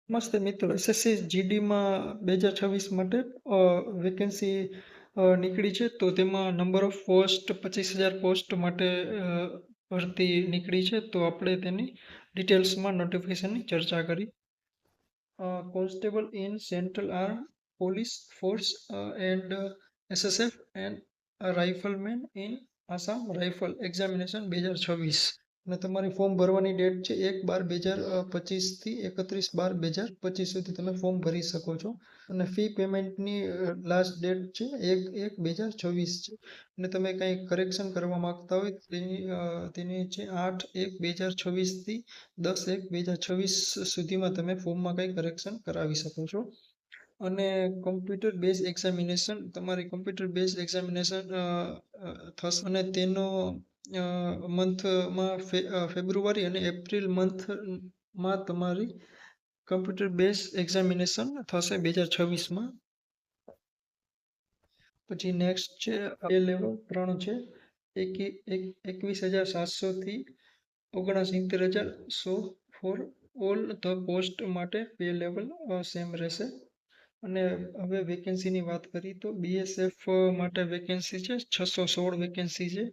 નમસ્તે મિત્રો, એસએસસી જીડીમાં 2026 માટે વેકેન્સી નીકળી છે. તો તેમાં નંબર ઓફ પોસ્ટ 25,000 પોસ્ટ માટે ભરતી નીકળી છે. તો આપણે તેની ડિટેલ્સમાં નોટિફિકેશનની ચર્ચા કરી. Constable in central arm police force and SSF and rifleman in Assam rifle examination 2026. અને તમારી ફોર્મ ભરવાની ડેટ છે 1/12/2025 થી 31/12/2025 સુધી તમે ફોર્મ ભરી શકો છો. અને ફી પેમેન્ટની લાસ્ટ ડેટ છે 1/1/2026 છે. અને તમે કંઈ કરેક્શન કરવા માંગતા હોય તેની છે 8/1/2026 થી 10/1/2026 સુધીમાં તમે ફોર્મમાં કંઈ કરેક્શન કરાવી શકો છો. અને કમ્પ્યુટર બેઝ એક્ઝામિનેશન તમારી કમ્પ્યુટર બેઝ એક્ઝામિનેશન થશે. અને તેનો મંથમાં ફેબ્રુઆરી અને એપ્રિલ મંથમાં તમારી કમ્પ્યુટર બેઝ એક્ઝામિનેશન થશે 2026માં. પછી નેક્સ્ટ છે એ લેવલ 3 છે 21,700 થી 69,100 ફોર ઓલ ધ પોસ્ટ માટે પે લેવલ સેમ રહેશે. અને હવે વેકેન્સીની વાત કરીએ તો બીએસએફ માટે વેકેન્સી છે 616 વેકેન્સી છે.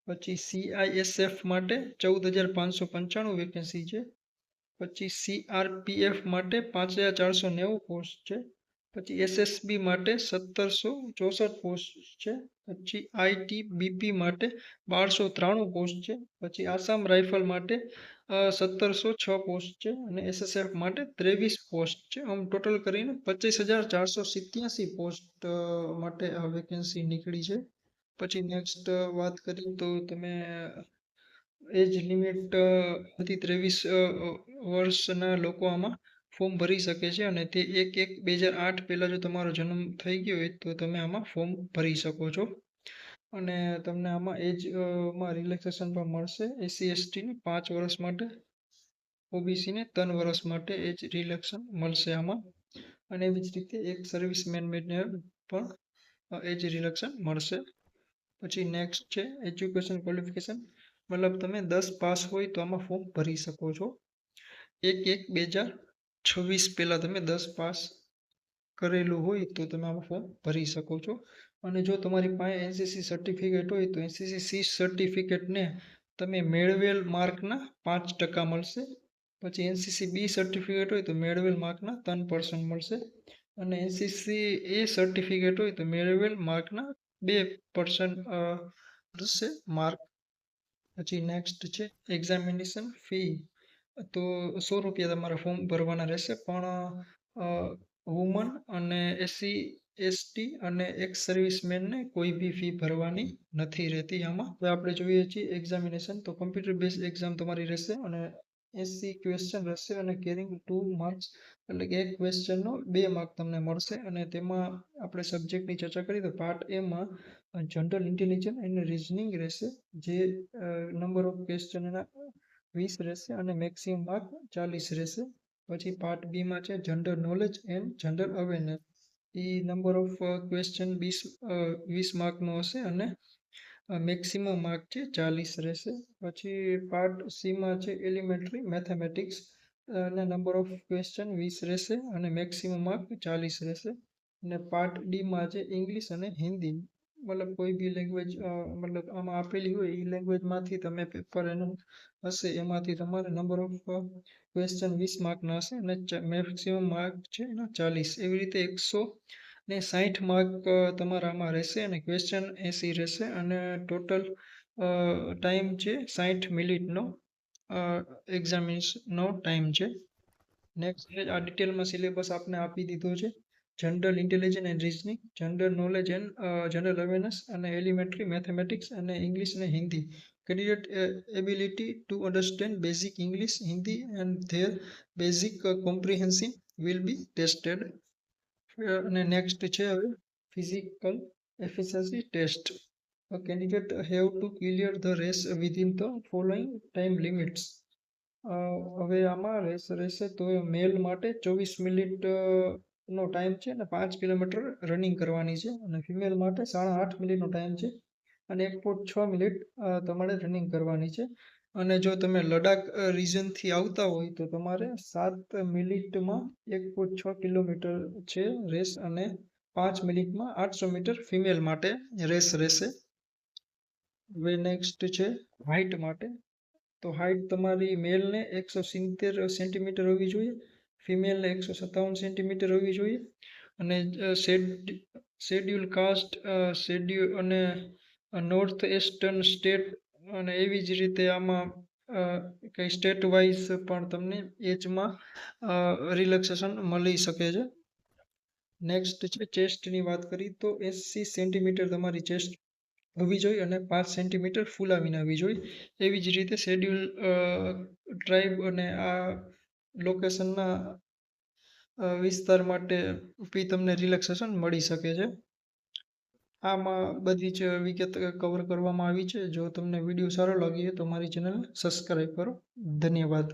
પછી સીઆઈએસએફ માટે 14,595 વેકેન્સી છે. પછી સીઆરપીએફ માટે 5,490 પોસ્ટ છે. પછી એસએસબી માટે 1,764 પોસ્ટ છે. પછી આઈટીબીપી માટે 1,293 પોસ્ટ છે. પછી આસામ રાઇફલ માટે 1,706 પોસ્ટ છે. અને એસએસએફ માટે 23 પોસ્ટ છે. આમ ટોટલ કરીને 25,487 પોસ્ટ માટે આ વેકેન્સી નીકળી છે. પછી નેક્સ્ટ વાત કરીએ તો તમે એજ લિમિટ હતી 23 વર્ષના લોકો આમાં ફોર્મ ભરી શકે છે. અને તે 1/1/2008 પહેલાં જો તમારો જન્મ થઈ ગયો હોય તો તમે આમાં ફોર્મ ભરી શકો છો. અને તમને આમાં એજમાં રિલેક્સેશન પણ મળશે. એસસી એસટીને 5 વર્ષ માટે, ઓબીસીને 3 વર્ષ માટે એજ રિલેક્શન મળશે આમાં. અને એવી જ રીતે એક સર્વિસમેન પણ એજ રિલેક્શન મળશે. પછી નેક્સ્ટ છે એજ્યુકેશન ક્વોલિફિકેશન, મતલબ તમે 10 પાસ હોય તો આમાં ફોર્મ ભરી શકો છો. 1/1/2026 પહેલાં તમે 10 પાસ કરેલું હોય તો તમે આમાં ફોર્મ ભરી શકો છો. અને જો તમારી પાસે એનસીસી સર્ટિફિકેટ હોય તો એનસીસી સર્ટિફિકેટને તમે મેળવેલ માર્કના 5% મળશે. પછી એનસીસી બી સર્ટિફિકેટ હોય તો મેળવેલ માર્કના 3% મળશે. અને એનસીસી એ સર્ટિફિકેટ હોય તો મેળવેલ માર્કના 2% મળશે માર્ક. પછી નેક્સ્ટ છે એક્ઝામિનેશન ફી. તો 100 રૂપિયા તમારે ફોર્મ ભરવાના રહેશે. પણ વુમન અને એસસી એસટી અને એક્સ સર્વિસમેનને કોઈ બી ફી ભરવાની નથી રહેતી આમાં. હવે આપણે જોઈએ છીએ એક્ઝામિનેશન. તો કમ્પ્યુટર બેઝ એક્ઝામ તમારી રહેશે અને 80 ક્વેશ્ચન રહેશે અને કેરિંગ 2 માર્ક્સ, એટલે કે એક ક્વેશ્ચનનો 2 માર્ક તમને મળશે. અને તેમાં આપણે સબ્જેક્ટની ચર્ચા કરીએ તો પાર્ટ એમાં જનરલ ઇન્ટેલિજન્સ અને રિઝનિંગ રહેશે. જે નંબર ઓફ ક્વેશ્ચન એના 20 રહેશે અને મેક્સિમમ માર્ક 40 રહેશે. પછી પાર્ટ બીમાં છે general knowledge and general awareness. A number of question 20 માર્કનો હશે અને મેક્સિમમ માર્ક છે 40 રહેશે. પછી પાર્ટ સીમાં છે એલિમેન્ટરી મેથેમેટિક્સ, અને નંબર ઓફ ક્વેશ્ચન 20 રહેશે અને મેક્સિમમ માર્ક 40 રહેશે. અને પાર્ટ ડીમાં છે ઇંગ્લિશ અને હિન્દી, મતલબ કોઈ બી લેંગ્વેજ મતલબ આમાં આપેલી હોય એ લેંગ્વેજમાંથી તમે પેપર એનું હશે એમાંથી તમારે નંબર ઓફ ક્વેશ્ચન 20 માર્કના હશે અને મેક્સિમમ માર્ક છે એના 40. એવી રીતે 160 માર્ક તમારા આમાં રહેશે અને ક્વેશ્ચન 80 રહેશે. અને ટોટલ ટાઈમ છે 60 મિનિટનો એક્ઝામિનેશનનો ટાઈમ છે. નેક્સ્ટ આ ડિટેલમાં સિલેબસ આપને આપી દીધો છે. General intelligence and reasoning, general knowledge and general awareness, અને એલિમેન્ટરી મેથેમેટિક્સ અને ઇંગ્લિશ અને Hindi. Candidate ability to understand basic English Hindi and their basic comprehension will be tested. અને નેક્સ્ટ છે હવે physical efficiency test. Candidate have to clear the race within the following time limits. હવે આમાં race રહેશે તો મેલ માટે 24 મિનિટ નો time છે અને 5 કિલોમીટર રનિંગ કરવાની છે. અને ફિમેલ માટે 8.5 મિનિટનો ટાઈમ છે અને 1.6 મિનિટ તમારે રનિંગ કરવાની છે. અને જો તમે લડાખ રિજનથી આવતા હોય તો તમારે 7 મિનિટમાં 1.6 કિલોમીટર છે રેસ, અને 5 મિનિટમાં 800 મીટર ફિમેલ માટે રેસ રહેશે. હવે નેક્સ્ટ છે હાઇટ માટે. તો હાઇટ તમારી મેલને 170 સેન્ટીમીટર હોવી જોઈએ, ફિમેલને 157 સેન્ટીમીટર હોવી જોઈએ. અને શેડ્યુલ કાસ્ટ, શેડ્યુલ અને નોર્થ ઇસ્ટર્ન સ્ટેટ, અને એવી જ રીતે આમાં કંઈ સ્ટેટ વાઇઝ પણ તમને એજમાં રિલેક્સેશન મળી શકે છે. નેક્સ્ટ છે ચેસ્ટની વાત કરી તો 80 સેન્ટીમીટર તમારી ચેસ્ટ હોવી જોઈએ અને 5 સેન્ટીમીટર ફૂલાવીને આવવી જોઈએ. એવી જ રીતે શેડ્યુલ ટ્રાઇબ અને આ લોકેશનના વિસ્તાર માટે બી તમને રિલેક્સેશન મળી શકે છે. આમાં બધી જ વિગત કવર કરવામાં આવી છે. જો તમને વિડીયો સારો લાગ્યો તો મારી ચેનલ સબસ્ક્રાઈબ કરો. ધન્યવાદ.